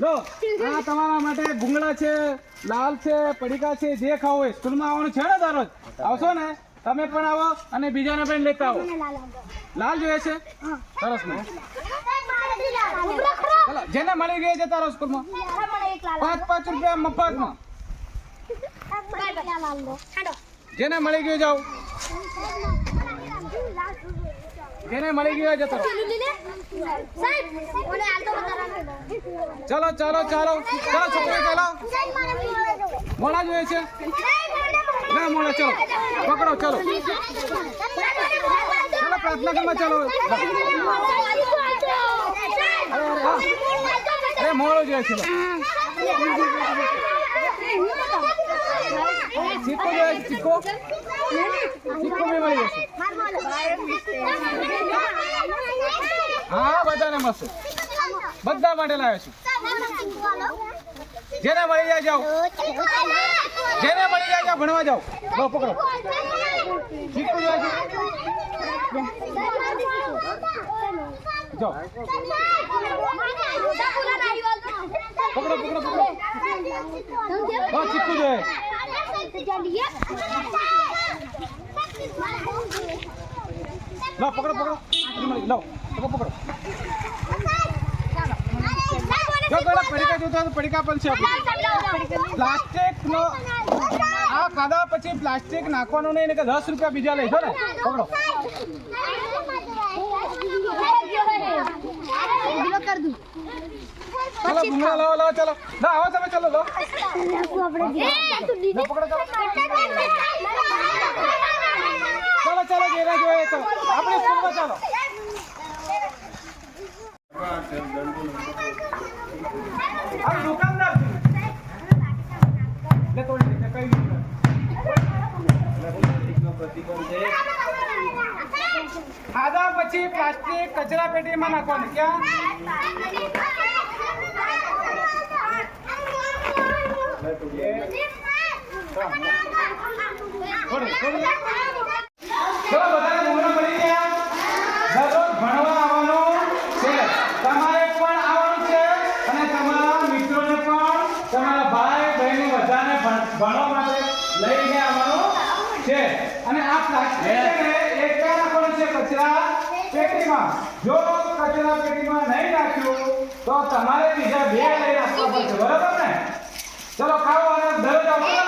લો આ તમારા માટે ભૂંગળા છે, લાલ છે, પડીકા છે, જે ખાવ હોય. સ્કૂલમાં આવવાનું છે ને દરરોજ? આવશો ને? તમે પણ આવો અને બીજાને પણ લેતા આવો. લાલ જોઈએ છે? સરસ ને. ચાલો જેને મળી ગઈ છે તારો સ્કૂલમાં 5 રૂપિયા મફતમાં. જેને મળી ગયું જાઓ, જેને મળી ગયું જતો રહો. ચાલો ચાલો ચાલો ચાલો છોકરા ચાલો. મોડા જોઈએ છે ના મોડા? ચાલો પકડો ચાલો ચાલો પ્રાર્થના કરવા ચાલો. અરે મોડો જોઈએ છે. ચીકો જોઈએ છે. ચીકો ચીકો બી મળી જશે. હા બધાને મળશે. બધા માટે લાવ્યો છું. જેને મળી જાય જાઓ, જેને મળી જાય જાઓ ભણવા જાઓ. લો પકડો. ચીકુ જોઈએ છે? જાઓ પકડો પકડો પકડો. હા ચીકુ જોઈએ. લો પકડો પકડો. લો પકડો. જો પેલા પડીકા જોતા તો પડીકા પણ છે આપણે. પ્લાસ્ટિક નો આ ખાધા પછી પ્લાસ્ટિક નાખવાનું નહીં ને કે 10 રૂપિયા બીજા લઈશો ને. પકડો. ચલો ભૂંગળા લાવો લાવો ચાલો. ના આવો તમે ચાલો લો. પકડો ચાલો. ચાલો ચાલો જેના જોઈએ તો આપણે સ્કૂલમાં ચાલો. આ દુકાનદાર છે લે તોડી દે કઈ પ્લાસ્ટિકનો પ્રતિબંધ છે. ખાધા પછી પ્લાસ્ટિક કચરા પેટીમાં નાખવાનું. ક્યાં? ચલો બધાને ભૂંગળા મળી ગયા. દરરોજ ભણવા આવવાનું છે. તમારે પણ આવવાનું છે અને તમારા મિત્રોને પણ, તમારા ભાઈ બહેનો બધાને ભણવા માટે લઈને આવવાનું છે. અને આ પ્લાસ્ટિક છે ને એ ક્યાં નાખવાનું છે? કચરા પેટીમાં. જો કચરા પેટીમાં નહીં નાખ્યું તો તમારે બીજા 2 લઈને આપવા પડશે. બરાબર ને? ચલો ખાઓ અને દરરોજ આવજો.